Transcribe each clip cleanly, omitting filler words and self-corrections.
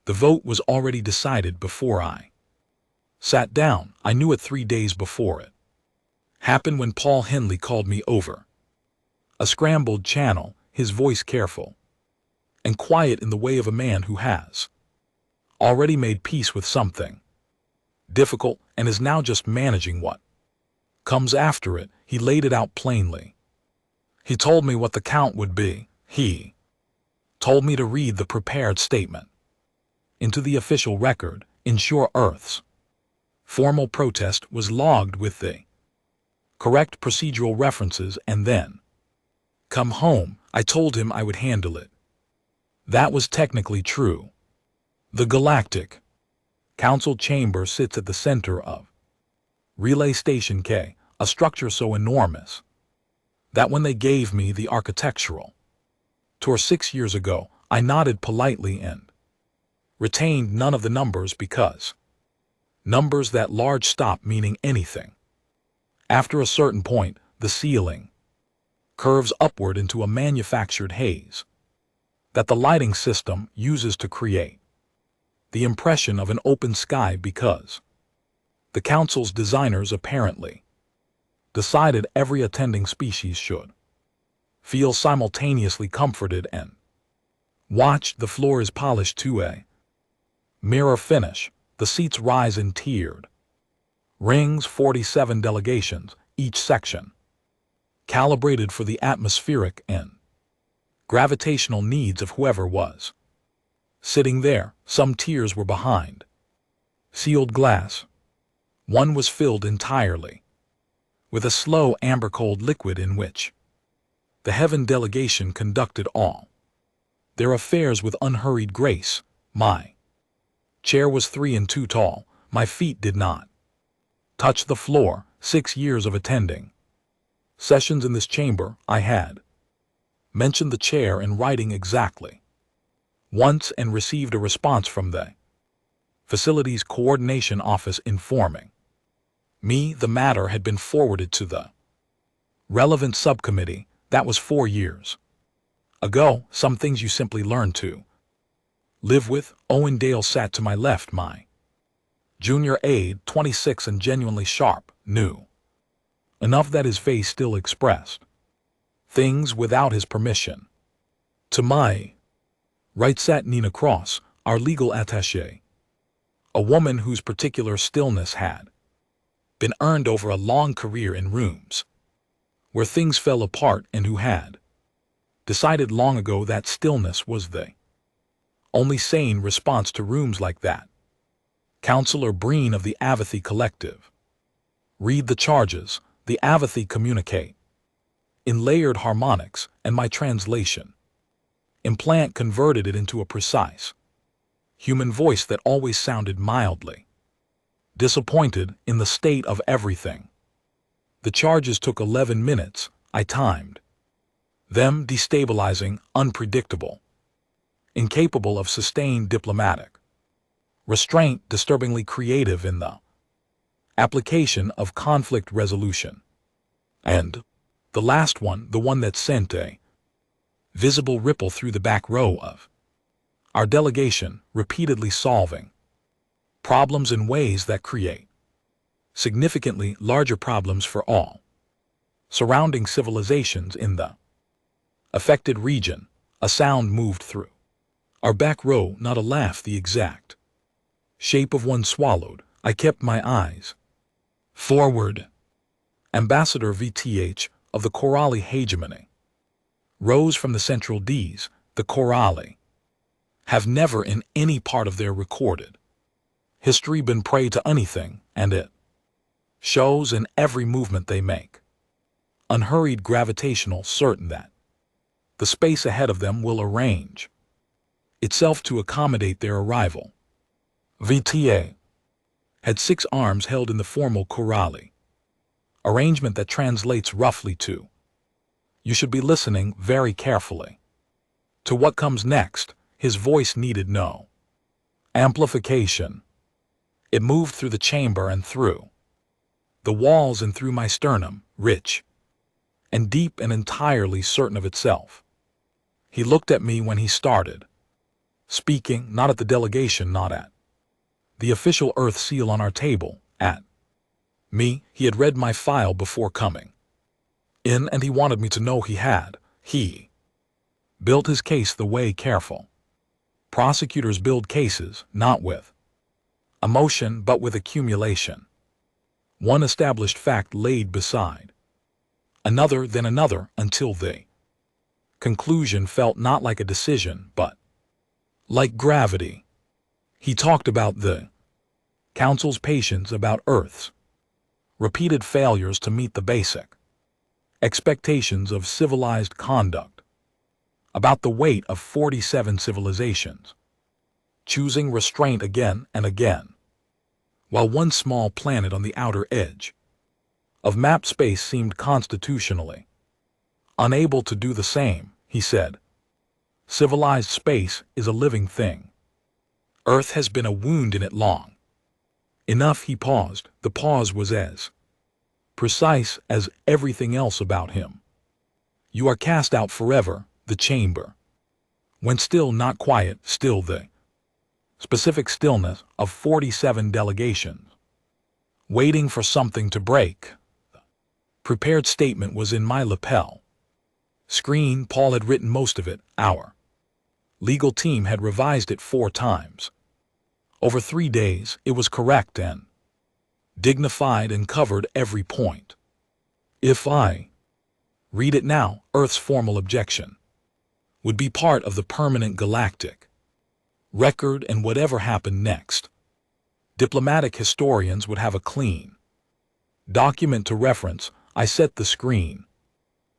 The vote was already decided before I sat down. I knew it 3 days before it happened when Paul Henley called me over. A scrambled channel, his voice careful and quiet in the way of a man who has already made peace with something difficult and is now just managing what comes after it. He laid it out plainly. He told me what the count would be. He told me to read the prepared statement into the official record, ensure Earth's formal protest was logged with the correct procedural references, and then come home. I told him I would handle it. That was technically true. The Galactic Council chamber sits at the center of Relay Station K, a structure so enormous that when they gave me the architectural tour 6 years ago, I nodded politely and retained none of the numbers, because numbers that large stop meaning anything. After a certain point, the ceiling curves upward into a manufactured haze that the lighting system uses to create the impression of an open sky, because the council's designers apparently decided every attending species should feel simultaneously comforted and watched. The floor is polished to a mirror finish. The seats rise in tiered rings, 47 delegations, each section calibrated for the atmospheric and gravitational needs of whoever was sitting there. Some tiers were behind sealed glass. One was filled entirely with a slow amber-cold liquid in which the Heaven delegation conducted all their affairs with unhurried grace. My chair was 3 and 2 tall. My feet did not touch the floor. 6 years of attending sessions in this chamber, I had mentioned the chair in writing exactly once and received a response from the Facilities Coordination Office informing me the matter had been forwarded to the relevant subcommittee. That was 4 years ago. Some things you simply learn to live with. Owen Dale sat to my left, my junior aide, 26 and genuinely sharp, knew enough that his face still expressed things without his permission. To my right sat Nina Cross, our legal attaché, a woman whose particular stillness had been earned over a long career in rooms where things fell apart, and who had decided long ago that stillness was the only sane response to rooms like that. Counselor Breen of the Avathy Collective. Read the charges. The Avathy communicate in layered harmonics, and my translation implant converted it into a precise human voice that always sounded mildly disappointed in the state of everything. The charges took 11 minutes. I timed them. Destabilizing, unpredictable, incapable of sustained diplomatic restraint, disturbingly creative in the application of conflict resolution. And the last one, the one that sent a visible ripple through the back row of our delegation, repeatedly solving problems in ways that create significantly larger problems for all surrounding civilizations in the affected region. A sound moved through our back row, not a laugh, the exact shape of one swallowed. I kept my eyes forward. Ambassador VTH of the Corali hegemony rose from the central Ds. The Corali have never in any part of their recorded history been prey to anything, and it shows in every movement they make. Unhurried, gravitational, certain that the space ahead of them will arrange itself to accommodate their arrival. VTA had 6 arms held in the formal Corali arrangement that translates roughly to, you should be listening very carefully to what comes next. His voice needed no amplification. It moved through the chamber and through the walls and through my sternum, rich and deep and entirely certain of itself. He looked at me when he started Speaking, not at the delegation, not at the official Earth seal on our table, at me. He had read my file before coming in, and he wanted me to know he built his case the way careful prosecutors build cases, not with emotion but with accumulation. One established fact laid beside another, then another, until the conclusion felt not like a decision, but like gravity. He talked about the Council's patience about Earth's repeated failures to meet the basic expectations of civilized conduct, about the weight of 47 civilizations, choosing restraint again and again, while one small planet on the outer edge of mapped space seemed constitutionally unable to do the same. He said, civilized space is a living thing. Earth has been a wound in it long enough. He paused. The pause was as precise as everything else about him. You are cast out forever. The chamber went still, not quiet, still the specific stillness of 47 delegations, waiting for something to break. The prepared statement was in my lapel screen. Paul had written most of it. Our legal team had revised it 4 times. Over 3 days, it was correct and dignified and covered every point. If I read it now, Earth's formal objection would be part of the permanent galactic record, and whatever happened next, diplomatic historians would have a clean document to reference. I set the screen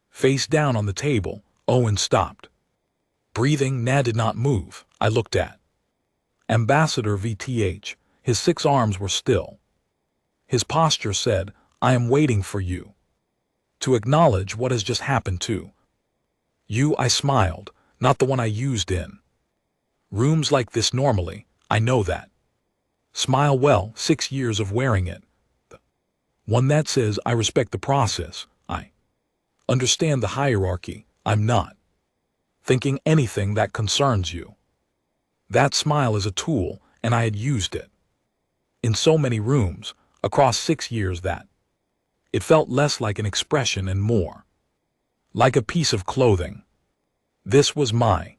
face down on the table. Owen stopped breathing. Nad did not move. I looked at Ambassador VTH. His 6 arms were still. His posture said, I am waiting for you to acknowledge what has just happened to you. I smiled. Not the one I used in rooms like this normally. I know that smile well. 6 years of wearing it. The one that says I respect the process. I understand the hierarchy. I'm not thinking anything that concerns you. That smile is a tool, and I had used it in so many rooms across 6 years that it felt less like an expression and more like a piece of clothing. This was my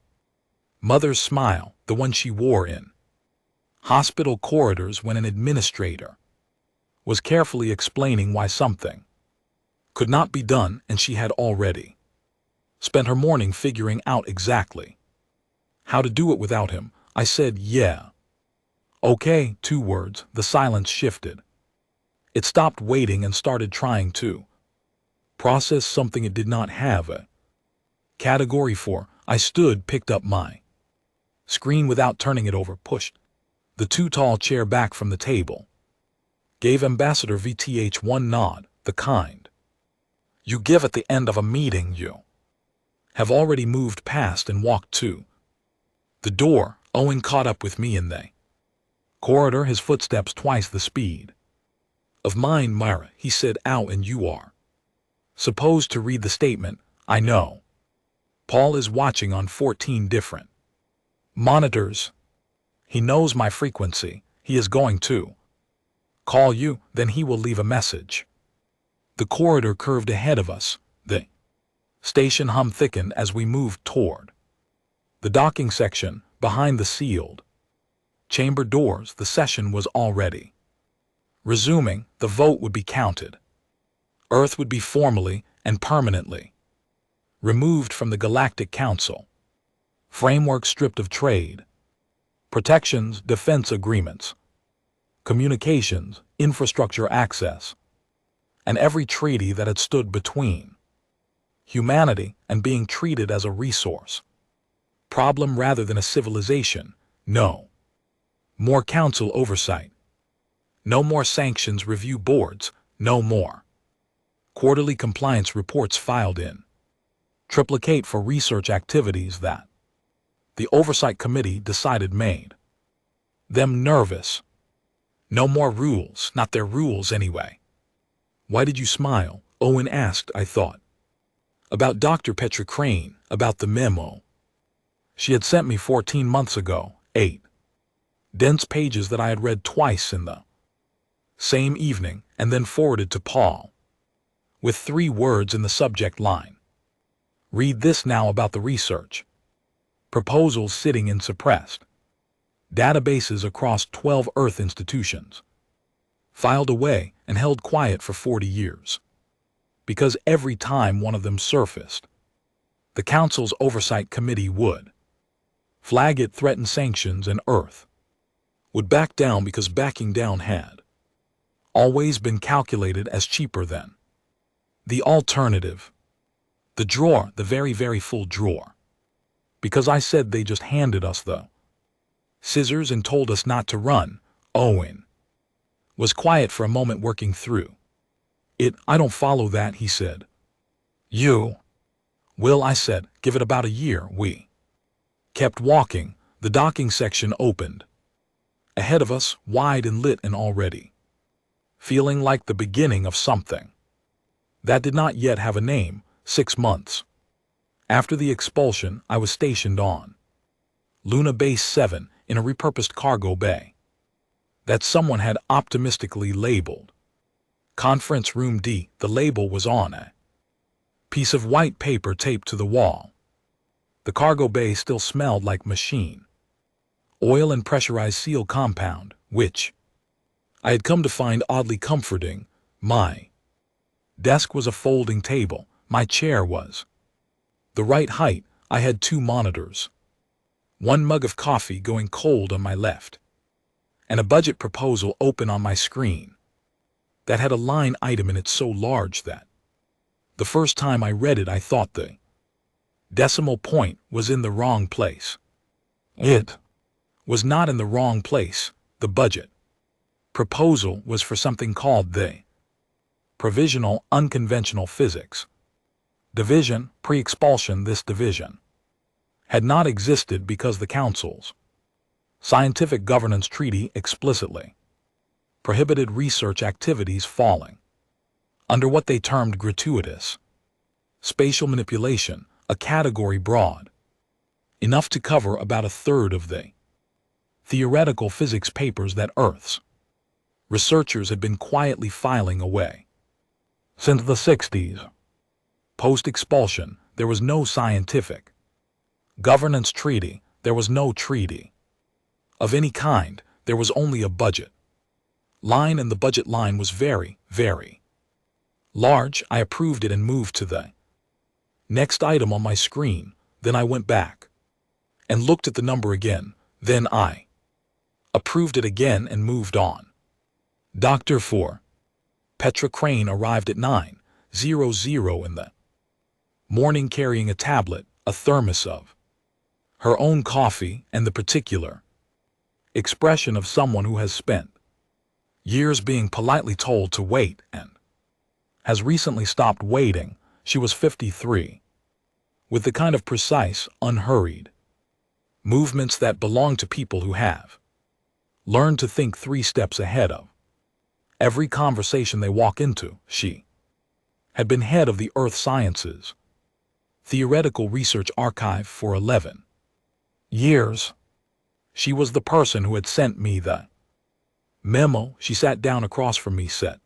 mother's smile, the one she wore in hospital corridors when an administrator was carefully explaining why something could not be done, and she had already spent her morning figuring out exactly how to do it without him. I said, yeah. Okay, 2 words. The silence shifted. It stopped waiting and started trying to process something it did not have a category for. I stood, picked up my screen without turning it over, pushed the too tall chair back from the table, gave Ambassador VTH one nod, the kind you give at the end of a meeting you have already moved past, and walked to the door. Owen caught up with me in the corridor, his footsteps twice the speed of mine. Myra, he said, ow, and you are supposed to read the statement. I know. Paul is watching on 14 different monitors. He knows my frequency. He is going to call you, then he will leave a message. The corridor curved ahead of us. The station hum thickened as we moved toward the docking section. Behind the sealed chamber doors, the session was already resuming. The vote would be counted. Earth would be formally and permanently removed from the Galactic Council framework, stripped of trade protections, defense agreements, communications, infrastructure access, and every treaty that had stood between humanity and being treated as a resource problem rather than a civilization. No more council oversight. No more sanctions review boards. No more quarterly compliance reports filed in triplicate for research activities that the oversight committee decided made them nervous. No more rules, not their rules anyway. Why did you smile? Owen asked. I thought about Dr. Petra Crane, about the memo She had sent me 14 months ago, 8 dense pages that I had read twice in the same evening and then forwarded to Paul, with 3 words in the subject line. Read this now about the research. Proposals sitting in suppressed databases across 12 Earth institutions, filed away and held quiet for 40 years. Because every time one of them surfaced, the Council's Oversight Committee would flag it, threaten sanctions, and Earth would back down because backing down had always been calculated as cheaper than the alternative. The drawer, the very, very full drawer. Because I said they just handed us the scissors and told us not to run. Owen was quiet for a moment, working through it. I don't follow that, he said. You will, I said. Give it about a year. We kept walking. The docking section opened ahead of us, wide and lit and already feeling like the beginning of something that did not yet have a name. 6 months after the expulsion, I was stationed on Luna Base 7 in a repurposed cargo bay that someone had optimistically labeled Conference Room D. The label was on a piece of white paper taped to the wall. The cargo bay still smelled like machine oil and pressurized seal compound, which I had come to find oddly comforting. My desk was a folding table. My chair was the right height. I had 2 monitors, 1 mug of coffee going cold on my left, and a budget proposal open on my screen that had a line item in it so large that the first time I read it I thought the decimal point was in the wrong place. It was not in the wrong place. The budget proposal was for something called the Provisional Unconventional Physics Division. Pre-expulsion, this division had not existed because the Council's Scientific Governance Treaty explicitly prohibited research activities falling under what they termed gratuitous spatial manipulation, a category broad enough to cover about a third of the theoretical physics papers that Earth's researchers had been quietly filing away since the 60s. Post-expulsion, there was no scientific governance treaty. There was no treaty of any kind. There was only a budget line, and the budget line was very, very large. I approved it and moved to the next item on my screen. Then I went back and looked at the number again. Then I approved it again and moved on. Dr. 4. Petra Crane arrived at 9:00 in the morning, carrying a tablet, a thermos of her own coffee, and the particular expression of someone who has spent years being politely told to wait and has recently stopped waiting. She was 53, with the kind of precise, unhurried movements that belong to people who have learned to think 3 steps ahead of every conversation they walk into. She had been head of the Earth Sciences Theoretical Research Archive for 11 years. She was the person who had sent me the memo. She sat down across from me, set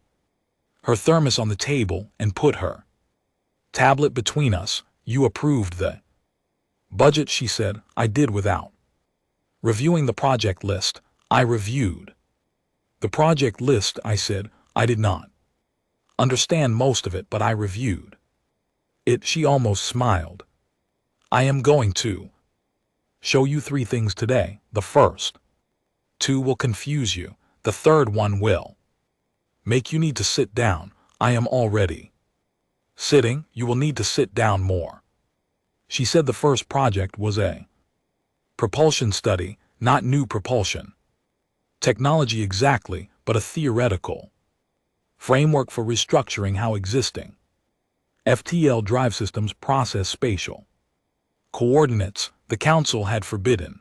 her thermos on the table, and put her tablet between us. You approved the budget, she said. I did, without reviewing the project list. I reviewed the project list, I said. I did not understand most of it, but I reviewed it. She almost smiled. I am going to show you 3 things today. The first 2 will confuse you. The third one will make you need to sit down. I am already sitting. You will need to sit down more. She said the first project was a propulsion study, not new propulsion technology exactly, but a theoretical framework for restructuring how existing FTL drive systems process spatial coordinates. The Council had forbidden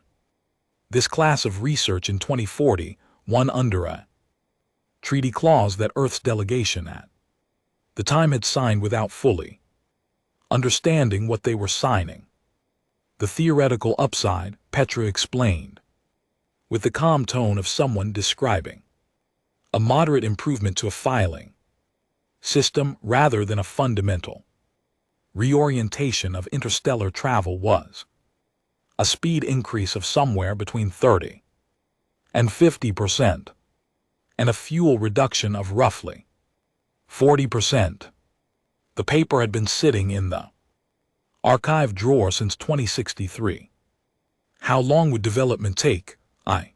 this class of research in 2040, one under a treaty clause that Earth's delegation at the time had signed without fully understanding what they were signing. The theoretical upside, Petra explained, with the calm tone of someone describing a moderate improvement to a filing system rather than a fundamental reorientation of interstellar travel was a speed increase of somewhere between 30 and 50%, and a fuel reduction of roughly 40%. The paper had been sitting in the archive drawer since 2063. How long would development take? I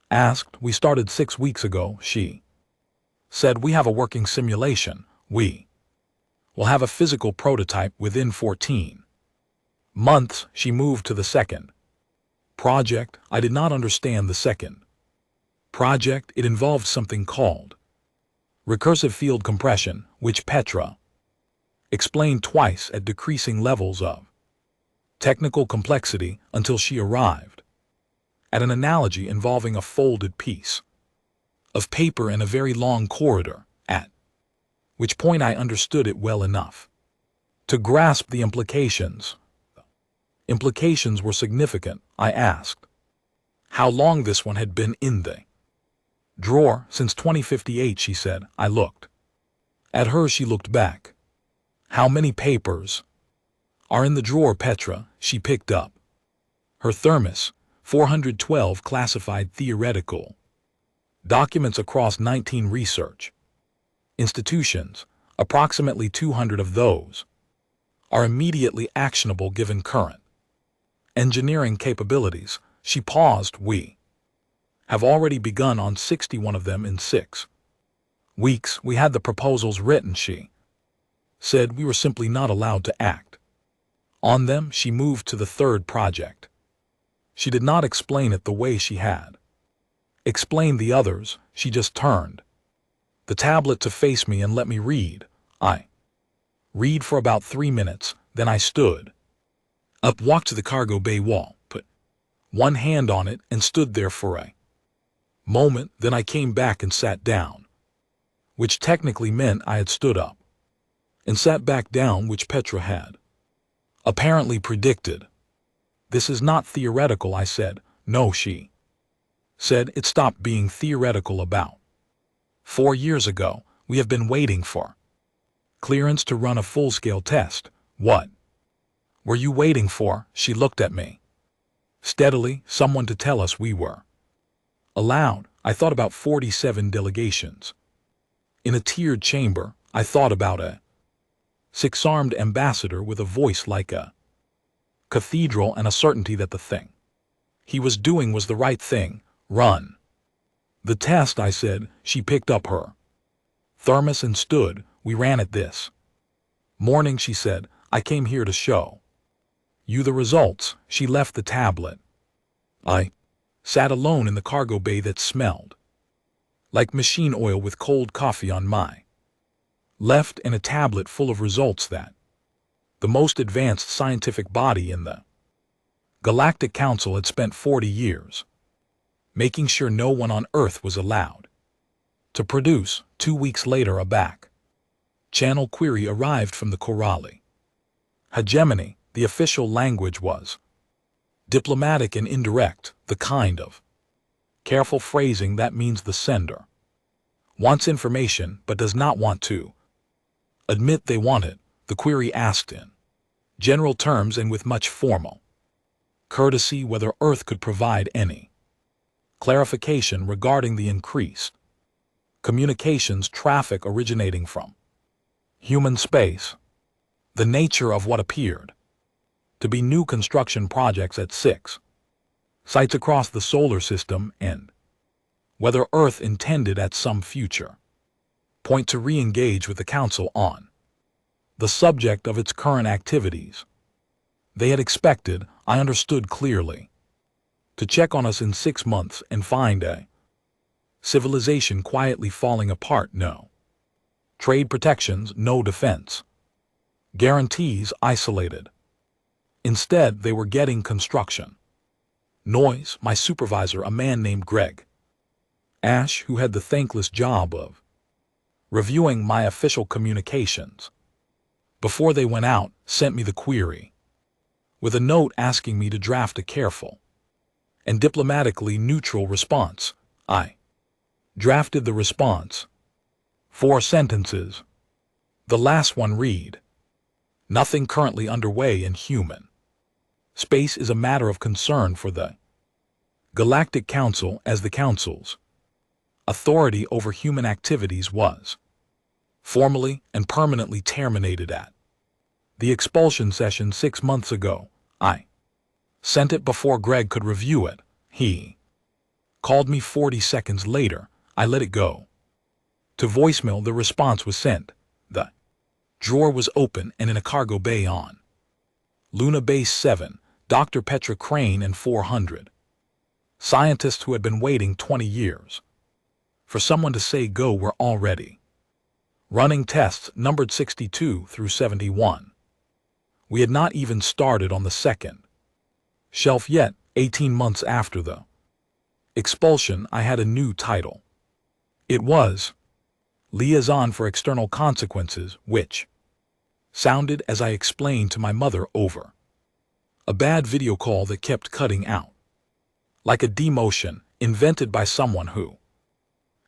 asked. We started 6 weeks ago, she said. We have a working simulation. We will have a physical prototype within 14 months. She moved to the second project. I did not understand the second project. It involved something called recursive field compression, which Petra explained twice at decreasing levels of technical complexity until she arrived at an analogy involving a folded piece of paper in a very long corridor, at which point I understood it well enough to grasp the implications. Implications were significant. I asked how long this one had been in the drawer. Since 2058, she said. I looked at her. She looked back. How many papers are in the drawer, Petra? She picked up her thermos. 412 classified theoretical documents across 19 research institutions. Approximately 200 of those are immediately actionable given current engineering capabilities. She paused. We have already begun on 61 of them in 6 weeks. We had the proposals written, she said. We were simply not allowed to act on them. She moved to the third project. She did not explain it the way she had explained the others. She just turned the tablet to face me and let me read. I read for about 3 minutes, then I stood up, walked to the cargo bay wall, put one hand on it, and stood there for a moment. Then I came back and sat down, which technically meant I had stood up and sat back down, which Petra had apparently predicted. This is not theoretical, I said. No, she said. It stopped being theoretical about 4 years ago. We have been waiting for clearance to run a full-scale test. What were you waiting for? She looked at me steadily. Someone to tell us we were allowed. I thought about 47 delegations in a tiered chamber. I thought about a 6-armed ambassador with a voice like a cathedral and a certainty that the thing he was doing was the right thing. Run the test, I said. She picked up her thermos and stood. We ran it this morning, she said. I came here to show you the results. She left the tablet. I sat alone in the cargo bay that smelled like machine oil, with cold coffee on my left and a tablet full of results that the most advanced scientific body in the Galactic Council had spent 40 years making sure no one on Earth was allowed to produce. 2 weeks later, a back channel query arrived from the Corali hegemony. The official language was diplomatic and indirect, the kind of careful phrasing that means the sender wants information but does not want to admit they want it. The query asked in general terms and with much formal courtesy whether Earth could provide any clarification regarding the increased communications traffic originating from human space, the nature of what appeared to be new construction projects at 6 sites across the solar system, and whether Earth intended at some future point to re-engage with the Council on the subject of its current activities. They had expected, I understood clearly, to check on us in 6 months and find a civilization quietly falling apart. No trade protections, no defense guarantees, isolated. Instead, they were getting construction noise. My supervisor, a man named Greg Ash, who had the thankless job of reviewing my official communications before they went out, sent me the query with a note asking me to draft a careful and diplomatically neutral response. I drafted the response. 4 sentences. The last one read, "Nothing currently underway in human space is a matter of concern for the Galactic Council, as the Council's authority over human activities was formally and permanently terminated at the expulsion session 6 months ago." I sent it before Greg could review it. He called me 40 seconds later. I let it go to voicemail. The response was sent. The drawer was open and in a cargo bay on Luna Base 7, Dr. Petra Crane and 400 scientists who had been waiting 20 years for someone to say go were already running tests numbered 62 through 71. We had not even started on the second shelf yet. 18 months after the expulsion, I had a new title. It was Liaison for External Consequences, which sounded, as I explained to my mother over a bad video call that kept cutting out, like a demotion invented by someone who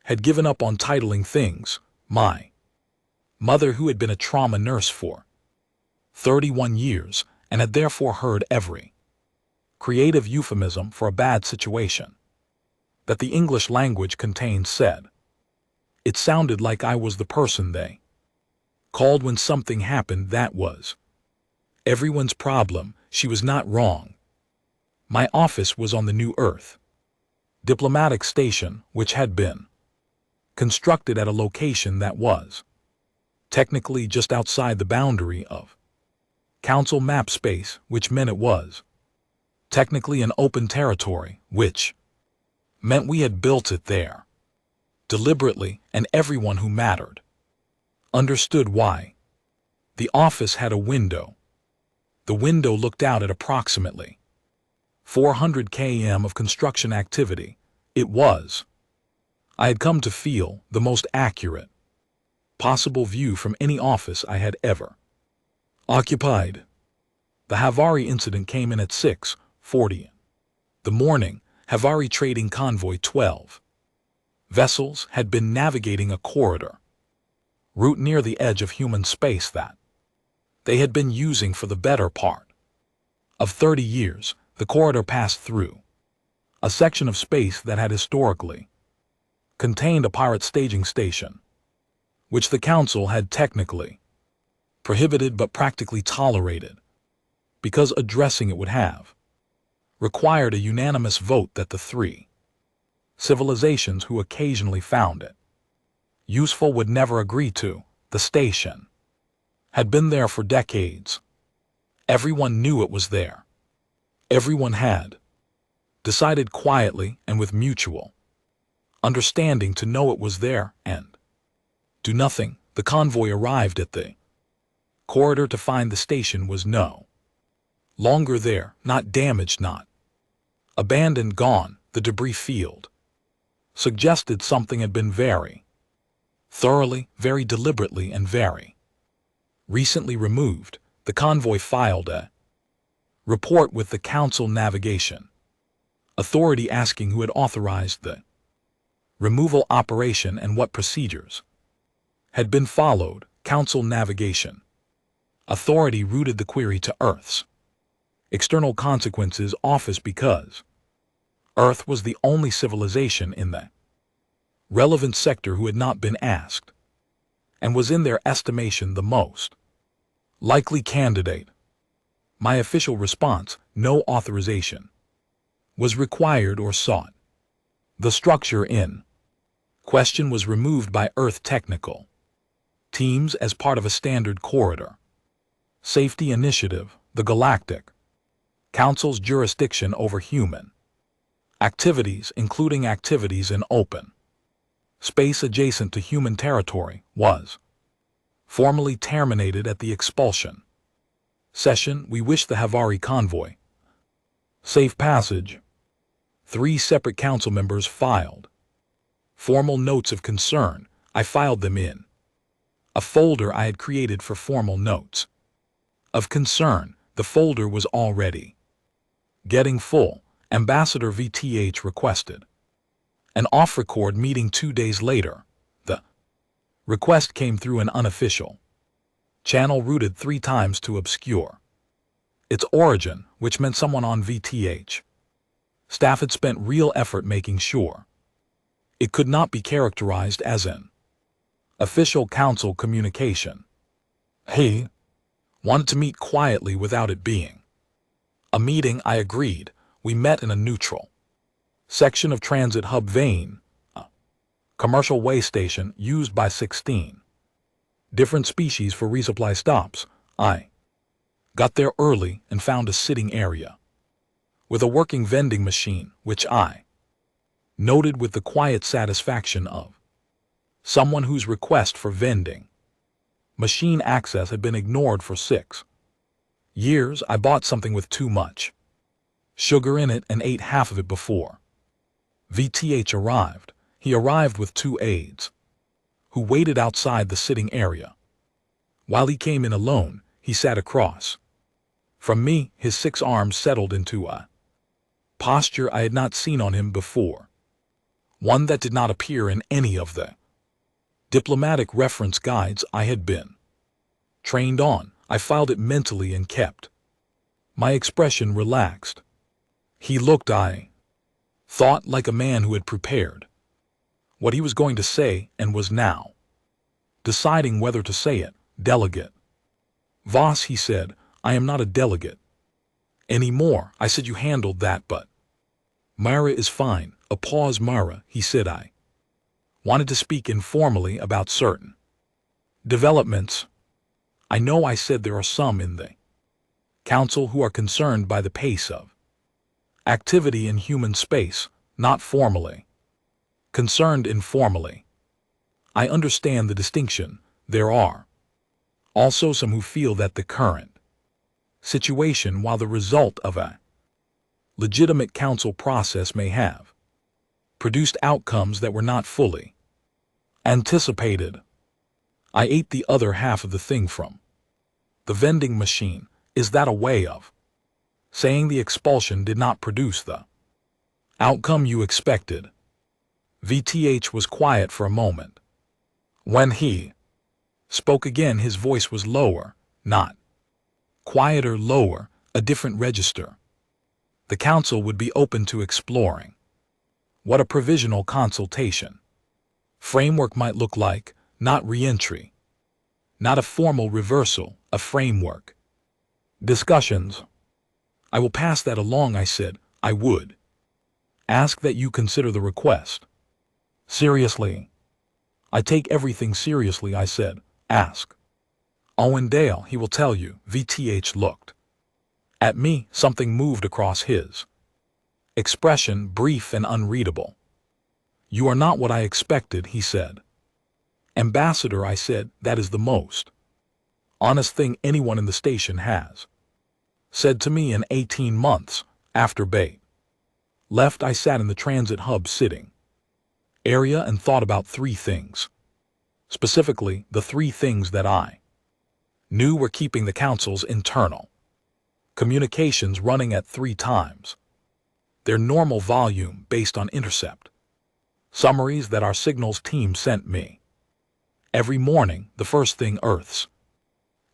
had given up on titling things. My mother, who had been a trauma nurse for 31 years and had therefore heard every creative euphemism for a bad situation that the English language contains, said it sounded like I was the person they called when something happened that was everyone's problem. She was not wrong. My office was on the New Earth diplomatic station, which had been constructed at a location that was technically just outside the boundary of Council map space, which meant it was technically an open territory, which meant we had built it there deliberately, and everyone who mattered understood why. The office had a window. The window looked out at approximately 400 km of construction activity. It was, I had come to feel, the most accurate possible view from any office I had ever occupied. The Havari incident came in at 6:40 the morning. Havari trading convoy 12 vessels had been navigating a corridor route near the edge of human space that they had been using for the better part of 30 years. The corridor passed through a section of space that had historically contained a pirate staging station, which the Council had technically prohibited but practically tolerated, because addressing it would have required a unanimous vote that the 3 civilizations who occasionally found it useful would never agree to. The station had been there for decades. Everyone knew it was there. Everyone had decided quietly and with mutual understanding to know it was there and do nothing. The convoy arrived at the corridor to find the station was no longer there, not damaged, not abandoned, gone. The debris field suggested something had been very thoroughly, very deliberately, and very recently removed. The convoy filed a report with the Council Navigation Authority asking who had authorized the removal operation and what procedures had been followed. Council Navigation Authority routed the query to Earth's External Consequences Office because Earth was the only civilization in the relevant sector who had not been asked, and was in their estimation the most likely candidate. My official response: no authorization was required or sought. The structure in question was removed by Earth technical teams as part of a standard corridor safety initiative. The Galactic Council's jurisdiction over human activities, including activities in open space adjacent to human territory, was formally terminated at the expulsion session. We wish the Havari convoy safe passage. 3 separate council members filed formal notes of concern. I filed them in a folder I had created for formal notes of concern. The folder was already getting full. Ambassador VTH requested an off-record meeting 2 days later. The request came through an unofficial channel routed 3 times to obscure its origin, which meant someone on VTH staff had spent real effort making sure it could not be characterized as an official council communication. He wanted to meet quietly without it being a meeting. I agreed. We met in a neutral section of Transit Hub Vane, a commercial way station used by 16 different species for resupply stops. I got there early and found a sitting area with a working vending machine, which I noted with the quiet satisfaction of someone whose request for vending machine access had been ignored for 6 years. I bought something with too much sugar in it and ate half of it before VTH arrived. He arrived with 2 aides who waited outside the sitting area. While he came in alone, he sat across from me, his 6 arms settled into a posture I had not seen on him before, one that did not appear in any of the diplomatic reference guides I had been trained on. I filed it mentally and kept my expression relaxed. He looked, I thought, like a man who had prepared what he was going to say and was now deciding whether to say it. Delegate Voss, he said, I am not a delegate anymore. I said, you handled that, but Myra is fine. A pause. Myra, he said, I wanted to speak informally about certain developments. I know, I said, there are some in the council who are concerned by the pace of activity in human space, not formally concerned informally. I understand the distinction. There are also some who feel that the current situation, while the result of a legitimate council process, may have produced outcomes that were not fully anticipated. I ate the other half of the thing from the vending machine. Is that a way of saying the expulsion did not produce the outcome you expected? VTH was quiet for a moment. When he spoke again, his voice was lower, not quieter, lower, a different register. The council would be open to exploring what a provisional consultation framework might look like, not re-entry, not a formal reversal, a framework. Discussions. I will pass that along, I said. I would ask that you consider the request seriously. I take everything seriously, I said. Ask Owen Dale, he will tell you. VTH looked at me. Something moved across his expression, brief and unreadable. You are not what I expected, he said. Ambassador, I said, that is the most honest thing anyone in the station has said to me in 18 months. After Bate left, I sat in the transit hub sitting area and thought about 3 things. Specifically, the 3 things that I knew were keeping the council's internal communications running at 3 times their normal volume based on intercept summaries that our signals team sent me every morning. The first thing, Earth's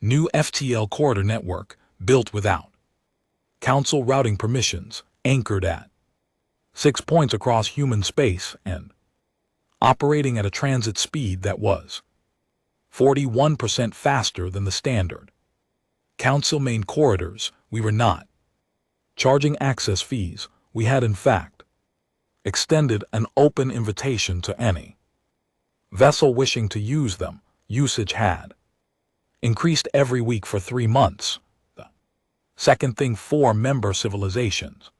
new FTL corridor network, built without council routing permissions, anchored at 6 points across human space and operating at a transit speed that was 41% faster than the standard council main corridors. We were not charging access fees. We had, in fact, extended an open invitation to any vessel wishing to use them. Usage had increased every week for 3 months. The second thing, 4 member civilizations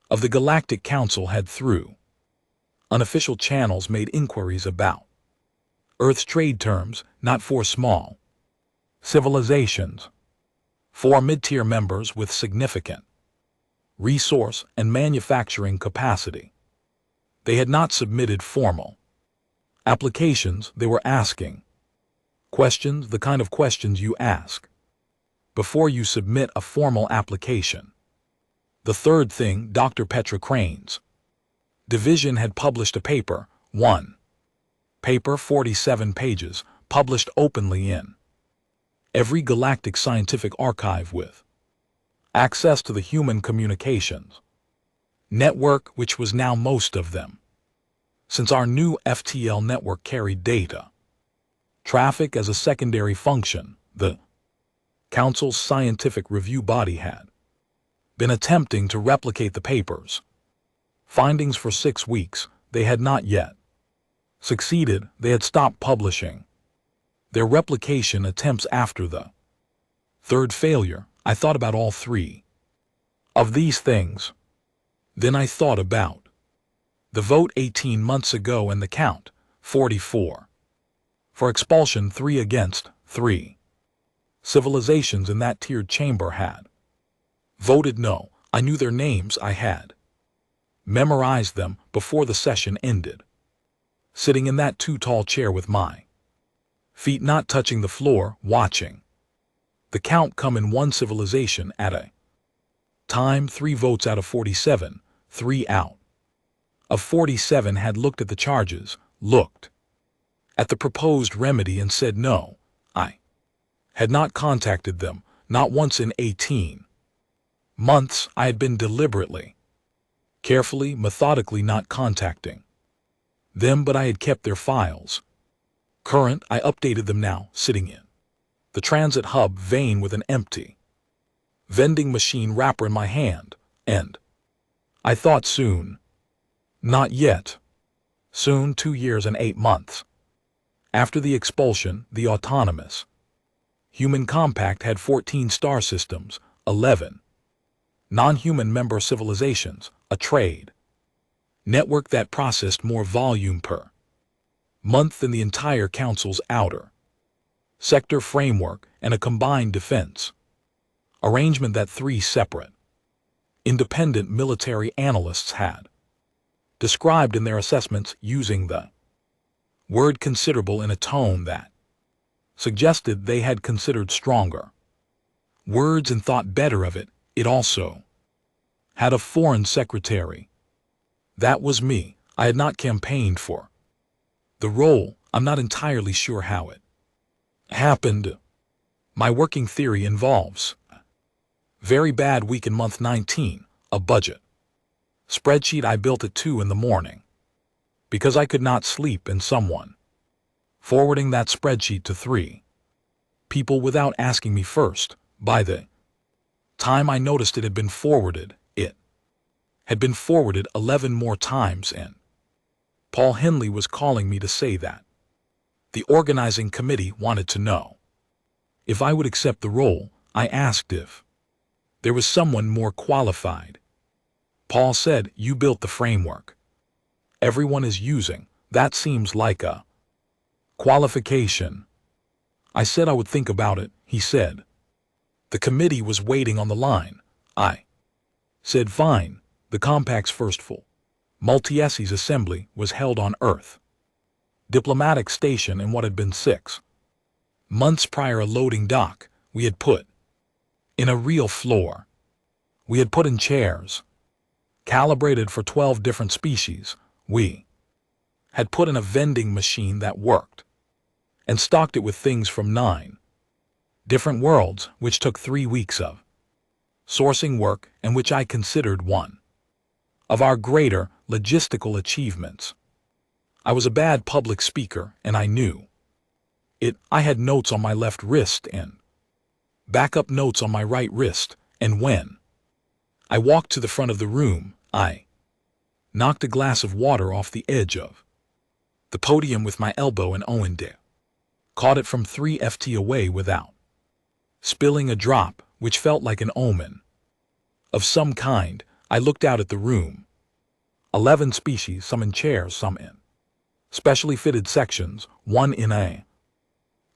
of the Galactic Council had, through unofficial channels, made inquiries about Earth's trade terms, not 4 small civilizations, 4 mid-tier members with significant resource and manufacturing capacity. They had not submitted formal applications. They were asking questions, the kind of questions you ask before you submit a formal application. The third thing, Dr. Petra Crane's division had published a paper, 47 pages, published openly in every galactic scientific archive with access to the human communications network, which was now most of them, since our new FTL network carried data traffic as a secondary function. The Council's scientific review body had been attempting to replicate the paper's findings for 6 weeks. They had not yet succeeded. They had stopped publishing their replication attempts after the third failure. I thought about all three of these things. Then I thought about the vote 18 months ago and the count, 44. For expulsion, 3 against 3. Civilizations in that tiered chamber had voted no. I knew their names. I had memorized them before the session ended, sitting in that too-tall chair with my feet not touching the floor, watching the count come in one civilization at a time. 3 votes out of 47, 3 out of 47 had looked at the charges, looked at the proposed remedy and said no. I had not contacted them, not once in 18 months. I had been deliberately, carefully, methodically not contacting them, but I had kept their files current. I updated them now, sitting in the transit hub vein with an empty vending machine wrapper in my hand, and I thought soon. Not yet. Soon, 2 years and 8 months. After the expulsion, the autonomous Human Compact had 14 star systems, 11 non-human member civilizations, a trade network that processed more volume per month than the entire Council's outer sector framework, and a combined defense arrangement that 3 separate independent military analysts had described in their assessments, using the word considerable in a tone that suggested they had considered stronger words and thought better of it. It also had a foreign secretary. That was me. I had not campaigned for the role. I'm not entirely sure how it happened. My working theory involves very bad week in month 19, a budget spreadsheet I built at 2 in the morning because I could not sleep, and someone forwarding that spreadsheet to 3 people without asking me first. By the time I noticed it had been forwarded, it had been forwarded 11 more times, and Paul Henley was calling me to say that the organizing committee wanted to know if I would accept the role. I asked if there was someone more qualified. Paul said, "You built the framework everyone is using. That seems like a qualification." I said I would think about it. He said the committee was waiting on the line. I said fine. The Compact's first full multi-SES assembly was held on Earth diplomatic station in what had been 6 months prior a loading dock. We had put in a real floor. We had put in chairs calibrated for 12 different species. We had put in a vending machine that worked and stocked it with things from 9 different worlds, which took 3 weeks of sourcing work, and which I considered one of our greater logistical achievements. I was a bad public speaker, and I knew it. I had notes on my left wrist and backup notes on my right wrist, and when I walked to the front of the room, I knocked a glass of water off the edge of the podium with my elbow, and Owen caught it from 3 ft away without spilling a drop, which felt like an omen of some kind. I looked out at the room. 11 species, some in chairs, some in specially fitted sections, one in a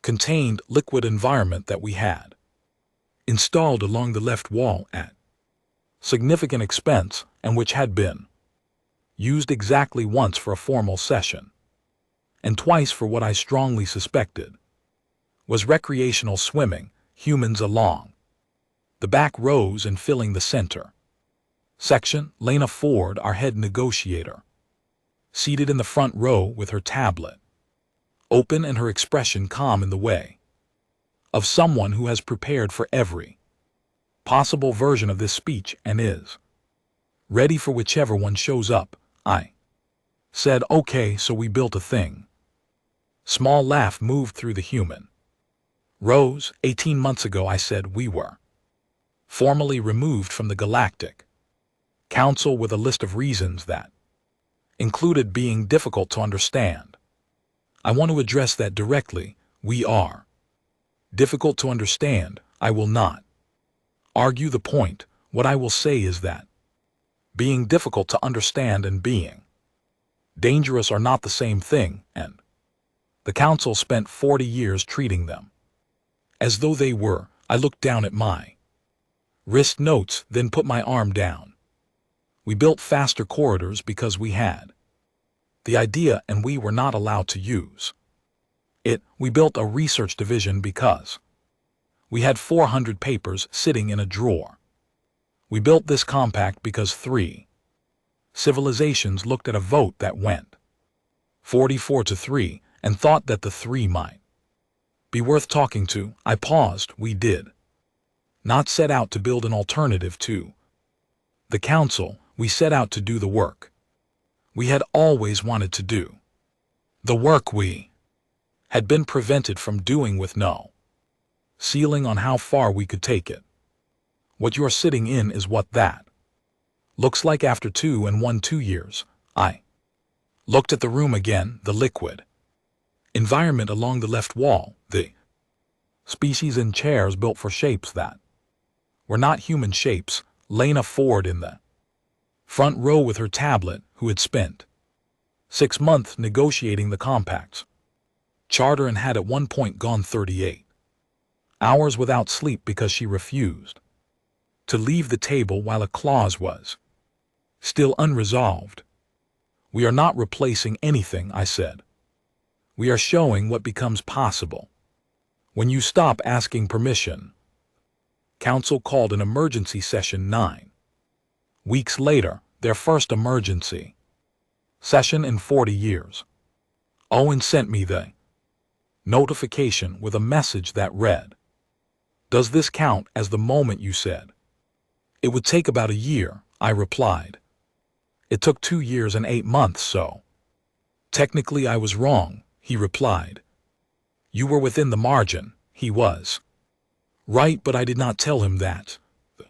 contained liquid environment that we had installed along the left wall at significant expense, and which had been used exactly once for a formal session, and twice for what I strongly suspected was recreational swimming. Humans along the back rows and filling the center. Section, Lena Ford, our head negotiator. Seated in the front row with her tablet. Open and her expression calm in the way of someone who has prepared for every possible version of this speech and is ready for whichever one shows up. I said, okay, so we built a thing. Small laugh moved through the human. Rose, 18 months ago I said we were formally removed from the Galactic Council with a list of reasons that included being difficult to understand. I want to address that directly. We are difficult to understand. I will not argue the point. What I will say is that being difficult to understand and being dangerous are not the same thing, and the Council spent 40 years treating them as though they were. I looked down at my wrist notes, then put my arm down. We built faster corridors because we had the idea and we were not allowed to use it. We built a research division because we had 400 papers sitting in a drawer. We built this compact because 3 civilizations looked at a vote that went 44-3 and thought that the 3 might be worth talking to. I paused. We did not set out to build an alternative to the Council. We set out to do the work we had always wanted to do. The work we had been prevented from doing with no ceiling on how far we could take it. What you're sitting in is what that looks like after 2 years. I looked at the room again, the liquid environment along the left wall, the species in chairs built for shapes that were not human shapes. Lena Ford in the front row with her tablet, who had spent 6 months negotiating the compact's charter and had at one point gone 38 hours without sleep because she refused to leave the table while a clause was still unresolved. We are not replacing anything, I said. We are showing what becomes possible when you stop asking permission. Council called an emergency session 9 weeks later, their first emergency session in 40 years. Owen sent me the notification with a message that read, "Does this count as the moment you said it would take about a year?" I replied, "It took 2 years and 8 months, so technically I was wrong." He replied, "You were within the margin." He was right, but I did not tell him that the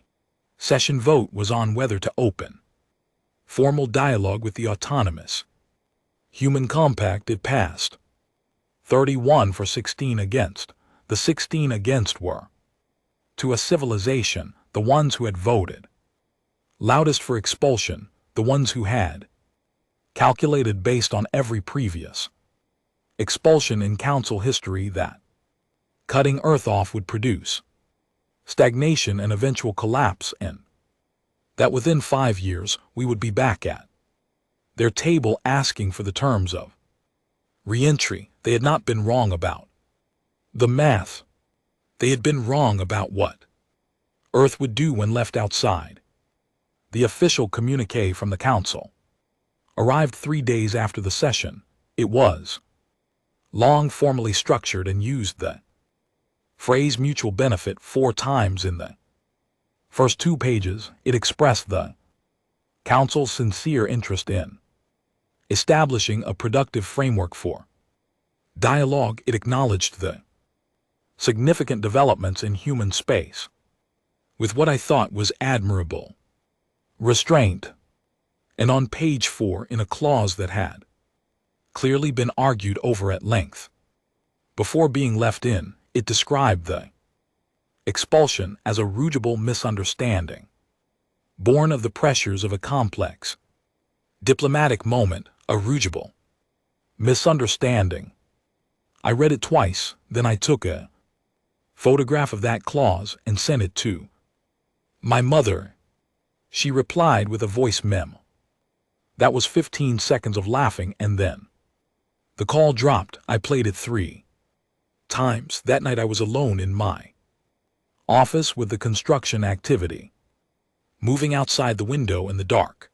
session vote was on whether to open formal dialogue with the autonomous human compact. It passed 31 for 16 against. The 16 against were, to a civilization, the ones who had voted loudest for expulsion, the ones who had calculated based on every previous expulsion in Council history that cutting Earth off would produce stagnation and eventual collapse, and that within 5 years we would be back at their table asking for the terms of re-entry. They had not been wrong about the math. They had been wrong about what Earth would do when left outside. The official communique from the Council arrived 3 days after the session. It was long, formally structured, and used the phrase mutual benefit 4 times in the first 2 pages. It expressed the Council's sincere interest in establishing a productive framework for dialogue. It acknowledged the significant developments in human space with what I thought was admirable restraint. And on page 4, in a clause that had clearly been argued over at length before being left in, it described the expulsion as a rugible misunderstanding born of the pressures of a complex diplomatic moment. A rugible misunderstanding. I read it twice, then I took a photograph of that clause and sent it to my mother. She replied with a voice memo. That was 15 seconds of laughing, and then the call dropped. I played it 3 times. That night I was alone in my Office with the construction activity. Moving outside the window in the dark.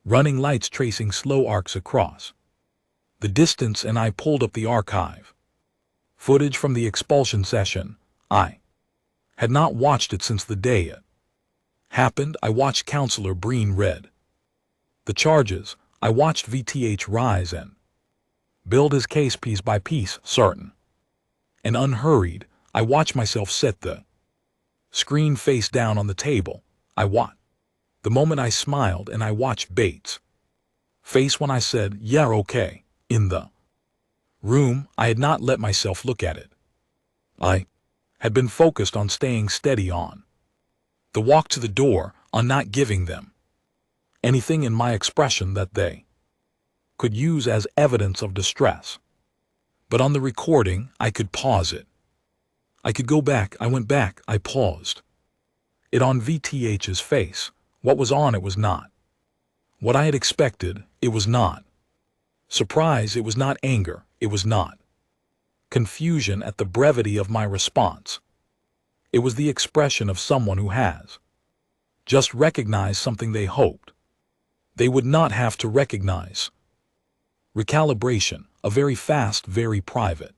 Running lights tracing slow arcs across the distance, and I pulled up the archive. Footage from the expulsion session. I had not watched it since the day it happened. I watched Counselor Breen read the charges. I watched VTH rise and build his case piece by piece, certain and unhurried. I watched myself set the screen face down on the table. I watched the moment I smiled, and I watched Bates' face when I said, "Yeah, okay." In the room, I had not let myself look at it. I had been focused on staying steady on the walk to the door, on not giving them anything in my expression that they could use as evidence of distress. But on the recording, I could pause it. I could go back. I went back. I paused it on VTH's face. What was on it was not what I had expected. It was not surprise. It was not anger. It was not confusion at the brevity of my response. It was the expression of someone who has just recognized something they hoped they would not have to recognize. Recalibration, a very fast, very private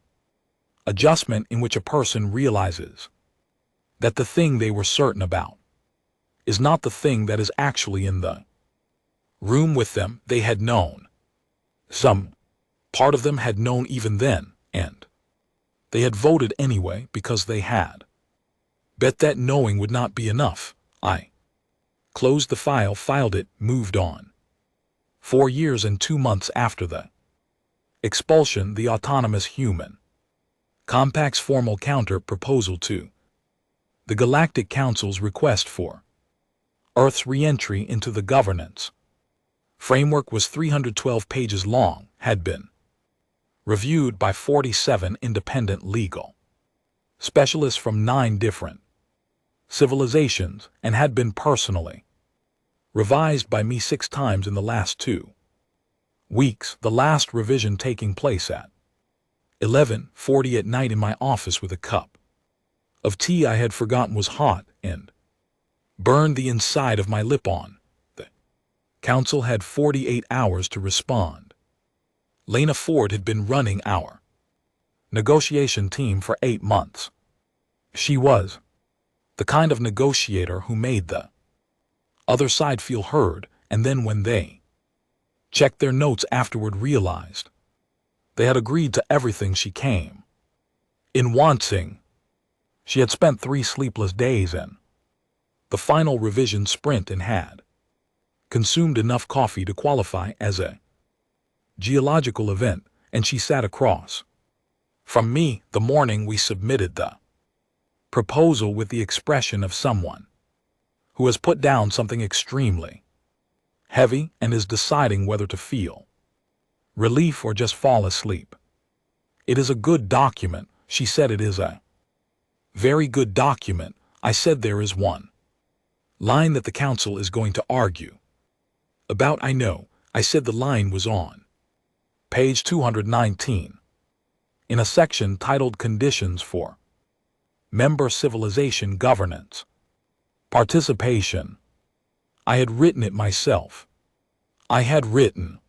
adjustment in which a person realizes that the thing they were certain about is not the thing that is actually in the room with them. They had known. Some part of them had known even then, and they had voted anyway because they had bet that knowing would not be enough. I closed the file, filed it, moved on. 4 years and 2 months after the expulsion, the autonomous human compact's formal counter proposal to the Galactic Council's request for Earth's re-entry into the governance framework was 312 pages long, had been reviewed by 47 independent legal specialists from 9 different civilizations, and had been personally revised by me 6 times in the last 2 weeks, the last revision taking place at 11:40 at night in my office with a cup of tea I had forgotten was hot and burned the inside of my lip on. The council had 48 hours to respond. Lena Ford had been running our negotiation team for 8 months. She was the kind of negotiator who made the other side feel heard, and then when they checked their notes afterward realized they had agreed to everything she came in wanting. She had spent 3 sleepless days in the final revision sprint and had consumed enough coffee to qualify as a geological event, and she sat across from me the morning we submitted the proposal with the expression of someone who has put down something extremely heavy and is deciding whether to feel relief or just fall asleep. "It is a good document," she said. "It is a very good document." I said, "There is one line that the council is going to argue about." "I know," I said. The line was on page 219 in a section titled Conditions for Member Civilization Governance Participation. I had written it myself. I had written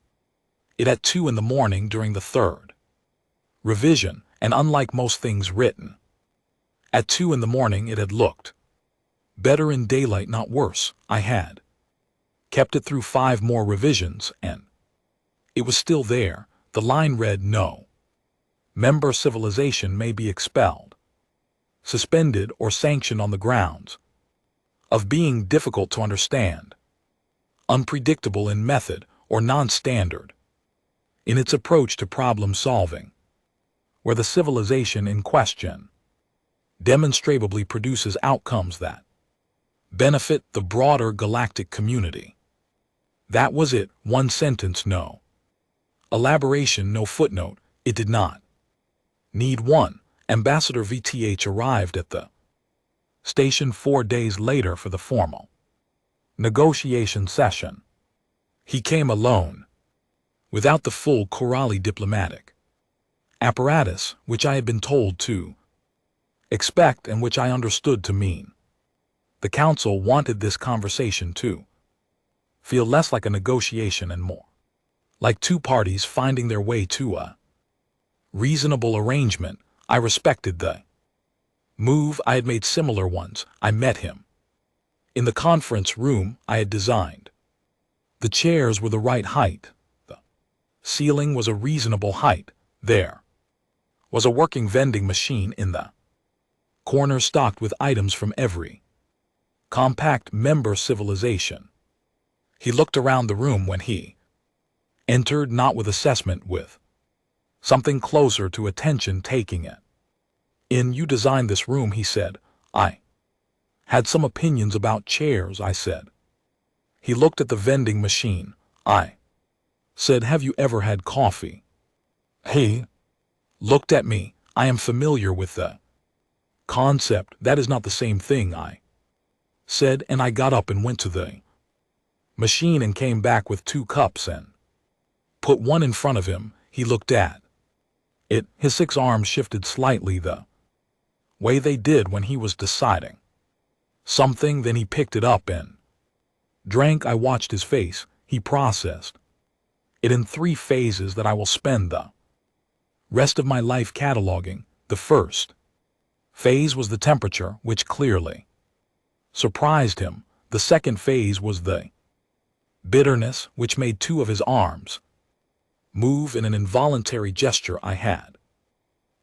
it at 2 in the morning during the 3rd revision, and unlike most things written at 2 in the morning, it had looked better in daylight, not worse. I had kept it through 5 more revisions, and it was still there. The line read, "No member civilization may be expelled, suspended, or sanctioned on the grounds of being difficult to understand, unpredictable in method, or non-standard in its approach to problem solving, where the civilization in question demonstrably produces outcomes that benefit the broader galactic community." That was it. 1 sentence, no elaboration, no footnote. It did not need one. Ambassador VTH arrived at the station 4 days later for the formal negotiation session. He came alone, without the full Corali diplomatic apparatus, which I had been told to expect and which I understood to mean. The council wanted this conversation to feel less like a negotiation and more like two parties finding their way to a reasonable arrangement. I respected the move. I had made similar ones. I met him in the conference room I had designed. The chairs were the right height. The ceiling was a reasonable height. There was a working vending machine in the corner stocked with items from every compact member civilization. He looked around the room when he entered, not with assessment, with something closer to attention taking it. You designed this room, he said. I had some opinions about chairs, I said. He looked at the vending machine. I said, have you ever had coffee? He looked at me. I am familiar with the concept. That is not the same thing, I said, and I got up and went to the machine and came back with 2 cups and put one in front of him. He looked at it. His 6 arms shifted slightly the way they did when he was deciding something. Then he picked it up and drank. I watched his face. He processed it in 3 phases that I will spend the rest of my life cataloging. The first phase was the temperature, which clearly surprised him. The second phase was the bitterness, which made 2 of his arms move in an involuntary gesture I had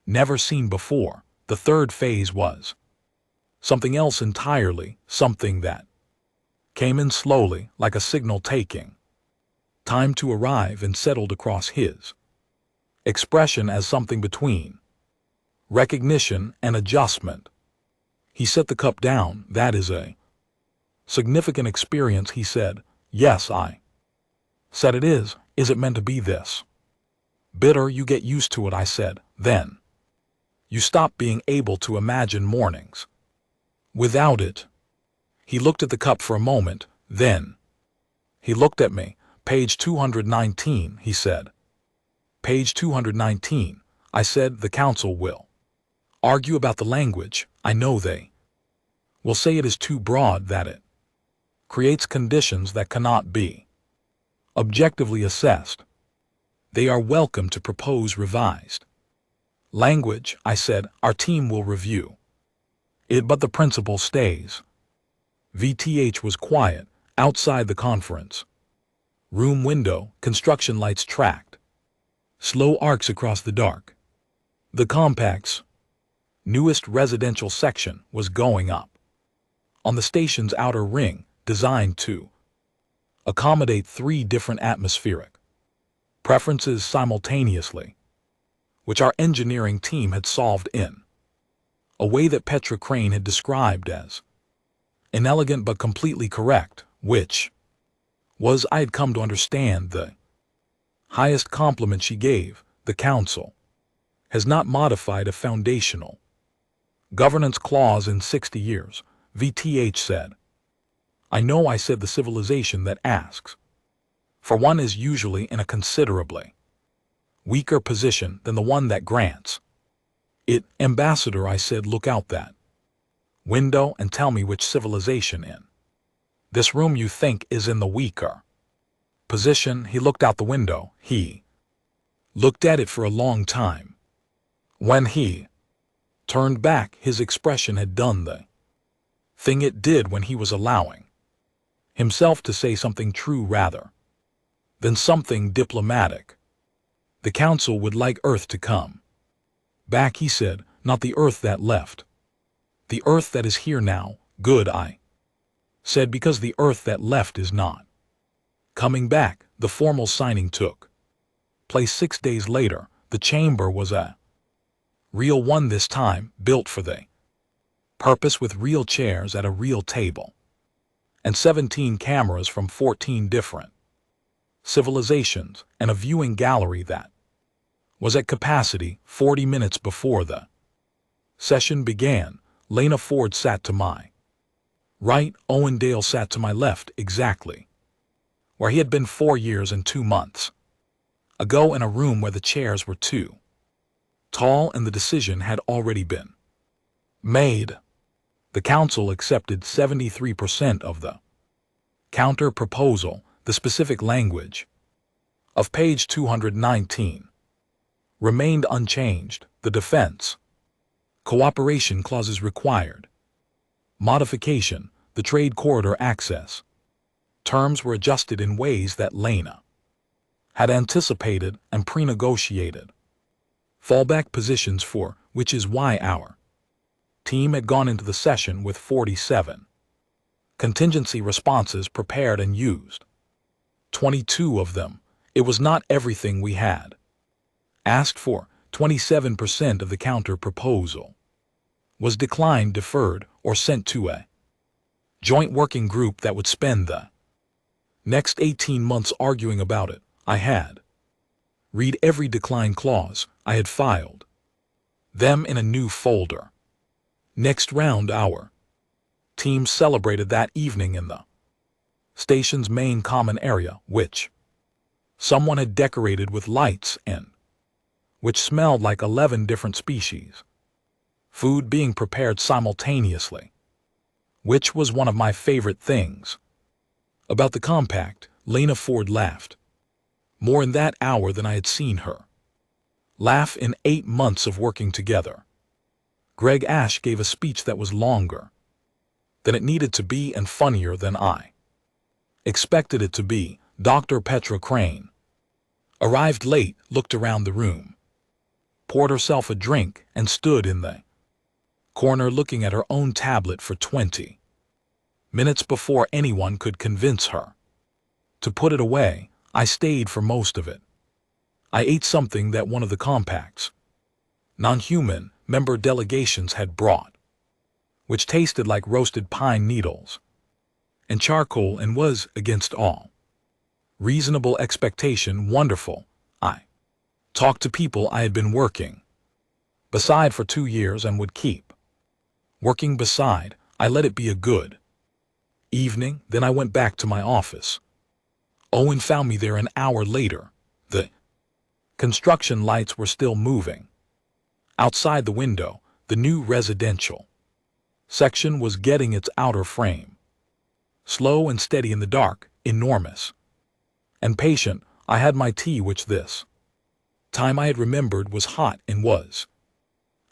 never seen before. The third phase was something else entirely, something that came in slowly, like a signal taking time to arrive, and settled across his expression as something between recognition and adjustment. He set the cup down. That is a significant experience, he said. Yes, I said, it is. Is it meant to be this bitter? You get used to it, I said. Then you stop being able to imagine mornings without it. He looked at the cup for a moment. Then he looked at me. Page 219, he said. Page 219. I said, the council will argue about the language. I know they will say it is too broad, that it creates conditions that cannot be objectively assessed. They are welcome to propose revised language. I said, our team will review it, but the principle stays. VTH was quiet. Outside the conference room window, construction lights tracked slow arcs across the dark. The compact's newest residential section was going up on the station's outer ring, designed to accommodate 3 different atmospheric preferences simultaneously, which our engineering team had solved in a way that Petra Crane had described as inelegant but completely correct, which was, I had come to understand, the highest compliment she gave. The council has not modified a foundational governance clause in 60 years, VTH said. I know, I said. The civilization that asks for one is usually in a considerably weaker position than the one that grants it. Ambassador, I said, look out that window and tell me which civilization in this room you think is in the weaker position. He looked out the window. He looked at it for a long time. When he turned back, his expression had done the thing it did when he was allowing himself to say something true rather than something diplomatic. The council would like Earth to come back, he said. Not the Earth that left. The Earth that is here now. Good, I said, because the Earth that left is not coming back. The formal signing took place 6 days later. The chamber was a real one this time, built for the purpose, with real chairs at a real table and 17 cameras from 14 different civilizations, and a viewing gallery that was at capacity. 40 minutes before the session began, Lena Ford sat to my right. Owen Dale sat to my left, exactly where he had been 4 years and 2 months ago, in a room where the chairs were too tall and the decision had already been Made. The council accepted 73% of the counter-proposal, the specific language of page 219 remained unchanged. The defense. Cooperation clauses required. Modification, the trade corridor access. Terms were adjusted in ways that Lena had anticipated and pre-negotiated. Fallback positions for, which is why our team had gone into the session with 47 contingency responses prepared and used. 22 of them. It was not everything we had asked for. 27% of the counter-proposal was declined, deferred, or sent to a joint working group that would spend the next 18 months arguing about it. I had read every decline clause. I had filed them in a new folder. Next round, our team celebrated that evening in the station's main common area, which someone had decorated with lights and which smelled like 11 different species. Food being prepared simultaneously, which was one of my favorite things about the compact. Lena Ford laughed more in that hour than I had seen her laugh in 8 months of working together. Greg Ash gave a speech that was longer than it needed to be and funnier than I expected it to be. Dr. Petra Crane arrived late, looked around the room, poured herself a drink, and stood in the corner looking at her own tablet for 20 minutes before anyone could convince her to put it away. I stayed for most of it. I ate something that one of the compact's non-human member delegations had brought, which tasted like roasted pine needles and charcoal and was, against all reasonable expectation, wonderful. I talked to people I had been working beside for 2 years and would keep working beside. I let it be a good evening. Then I went back to my office. Owen found me there an hour later. The construction lights were still moving. Outside the window, the new residential section was getting its outer frame. Slow and steady in the dark, enormous and patient. I had my tea, which this time I had remembered was hot and was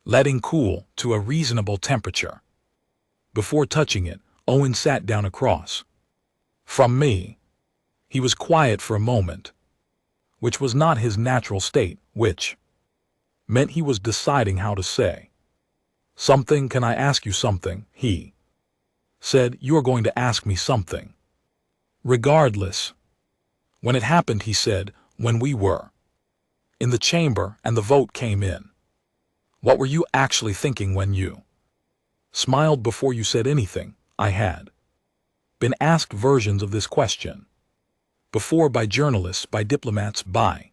letting cool to a reasonable temperature. Before touching it, Owen sat down across from me. He was quiet for a moment, which was not his natural state, which meant he was deciding how to say something. Can I ask you something? He said. You are going to ask me something regardless. When it happened, he said, when we were in the chamber and the vote came in, what were you actually thinking when you smiled before you said anything? I had been asked versions of this question before by journalists, by diplomats, by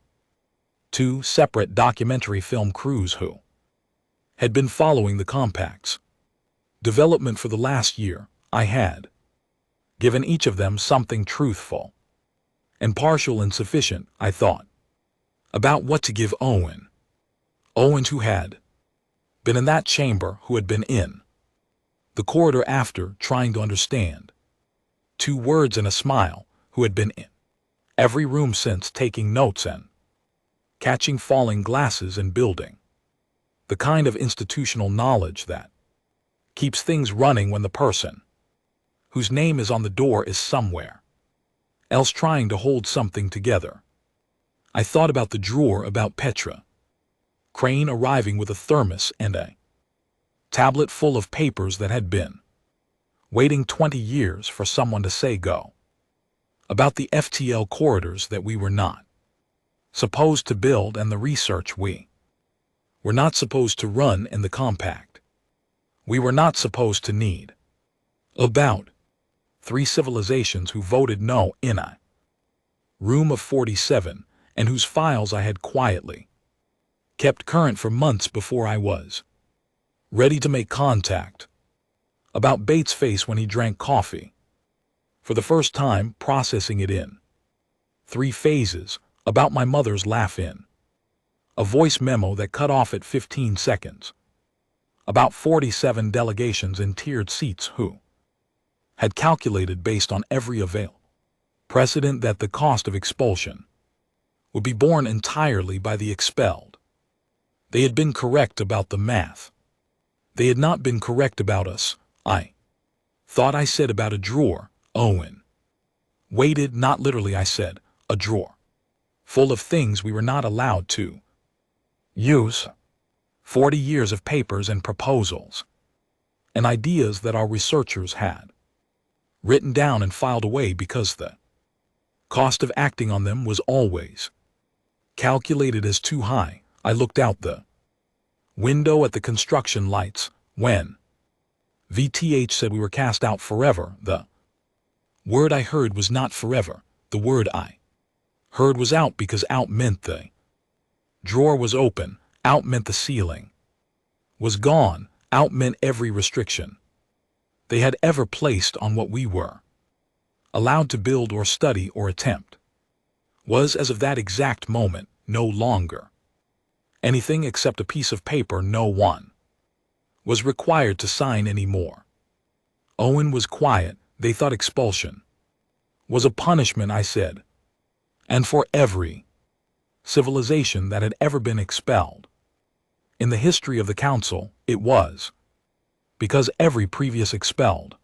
2 separate documentary film crews who had been following the compact's development for the last year. I had given each of them something truthful and partial and sufficient, I thought, about what to give Owen. Owen, who had been in that chamber, who had been in the corridor after, trying to understand 2 words and a smile, who had been in every room since, taking notes and catching falling glasses and building the kind of institutional knowledge that keeps things running when the person whose name is on the door is somewhere else trying to hold something together. I thought about the drawer, about Petra Crane arriving with a thermos and a tablet full of papers that had been waiting 20 years for someone to say go. About the FTL corridors that we were not supposed to build and the research we were not supposed to run in the compact. We were not supposed to need. About 3 civilizations who voted no in a room of 47 and whose files I had quietly kept current for months before I was ready to make contact. About Bates' face when he drank coffee for the first time, processing it in 3 phases. About my mother's laugh in a voice memo that cut off at 15 seconds. About 47 delegations in tiered seats who had calculated based on every available precedent that the cost of expulsion would be borne entirely by the expelled. They had been correct about the math. They had not been correct about us. I thought I said about a drawer, Owen. Weighted, not literally, I said, a drawer full of things we were not allowed to use. 40 years of papers and proposals and ideas that our researchers had written down and filed away because the cost of acting on them was always calculated as too high. I looked out the window at the construction lights when VTH said we were cast out forever. The word I heard was not forever. The word I heard was out, because out meant the drawer was open. Out meant the ceiling was gone. Out meant every restriction they had ever placed on what we were allowed to build or study or attempt was, as of that exact moment, no longer anything except a piece of paper no one was required to sign anymore. Owen was quiet. They thought expulsion was a punishment, I said, and for every civilization that had ever been expelled in the history of the Council, it was, because every previous expelled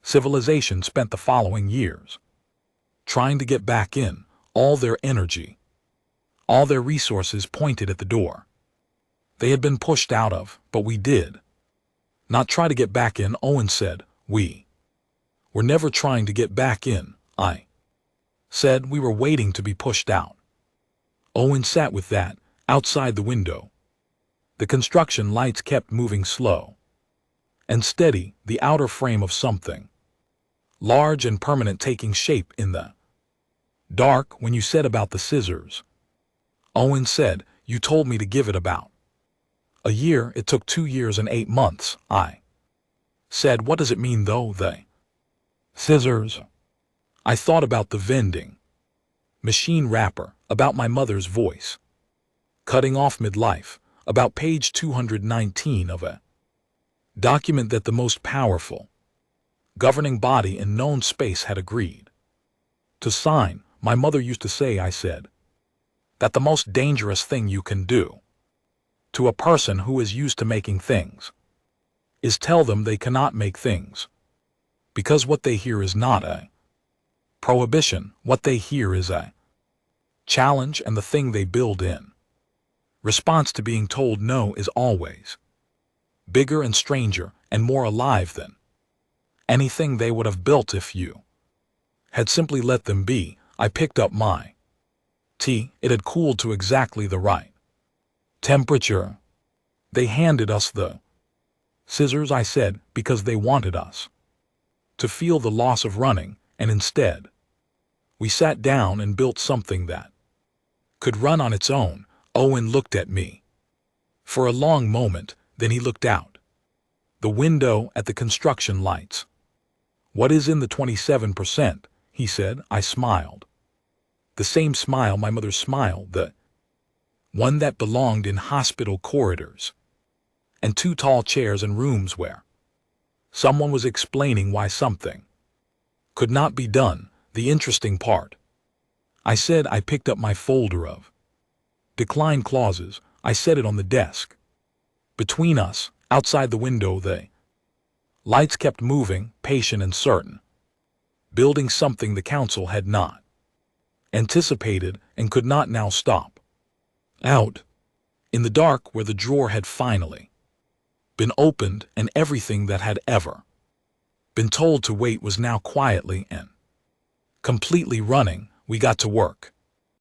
civilization spent the following years trying to get back in. All their energy, all their resources pointed at the door they had been pushed out of. But we did not try to get back in, Owen said. We were never trying to get back in, I said. We were waiting to be pushed out. Owen sat with that, outside the window. The construction lights kept moving slow and steady, the outer frame of something large and permanent taking shape in the dark. When you said about the scissors, Owen said, you told me to give it about a year. It took 2 years and 8 months, I said. What does it mean, though, the scissors? I thought about the vending machine wrapper, about my mother's voice cutting off midlife, about page 219 of a document that the most powerful governing body in known space had agreed to sign. My mother used to say, I said, that the most dangerous thing you can do to a person who is used to making things is tell them they cannot make things, because what they hear is not a prohibition. What they hear is a challenge, and the thing they build in response to being told no is always bigger and stranger and more alive than anything they would have built if you had simply let them be. I picked up my tea. It had cooled to exactly the right temperature. They handed us the scissors, I said, because they wanted us to feel the loss of running, and instead we sat down and built something that could run on its own. Owen looked at me for a long moment, then he looked out the window at the construction lights. What is in the 27%? He said. I smiled. The same smile my mother smiled, the one that belonged in hospital corridors and 2 tall chairs in rooms where someone was explaining why something could not be done. The interesting part, I said. I picked up my folder of decline clauses. I set it on the desk. Between us, outside the window, the lights kept moving, patient and certain, building something the Council had not anticipated and could not now stop. Out in the dark, where the drawer had finally been opened and everything that had ever been told to wait was now quietly and completely running, we got to work.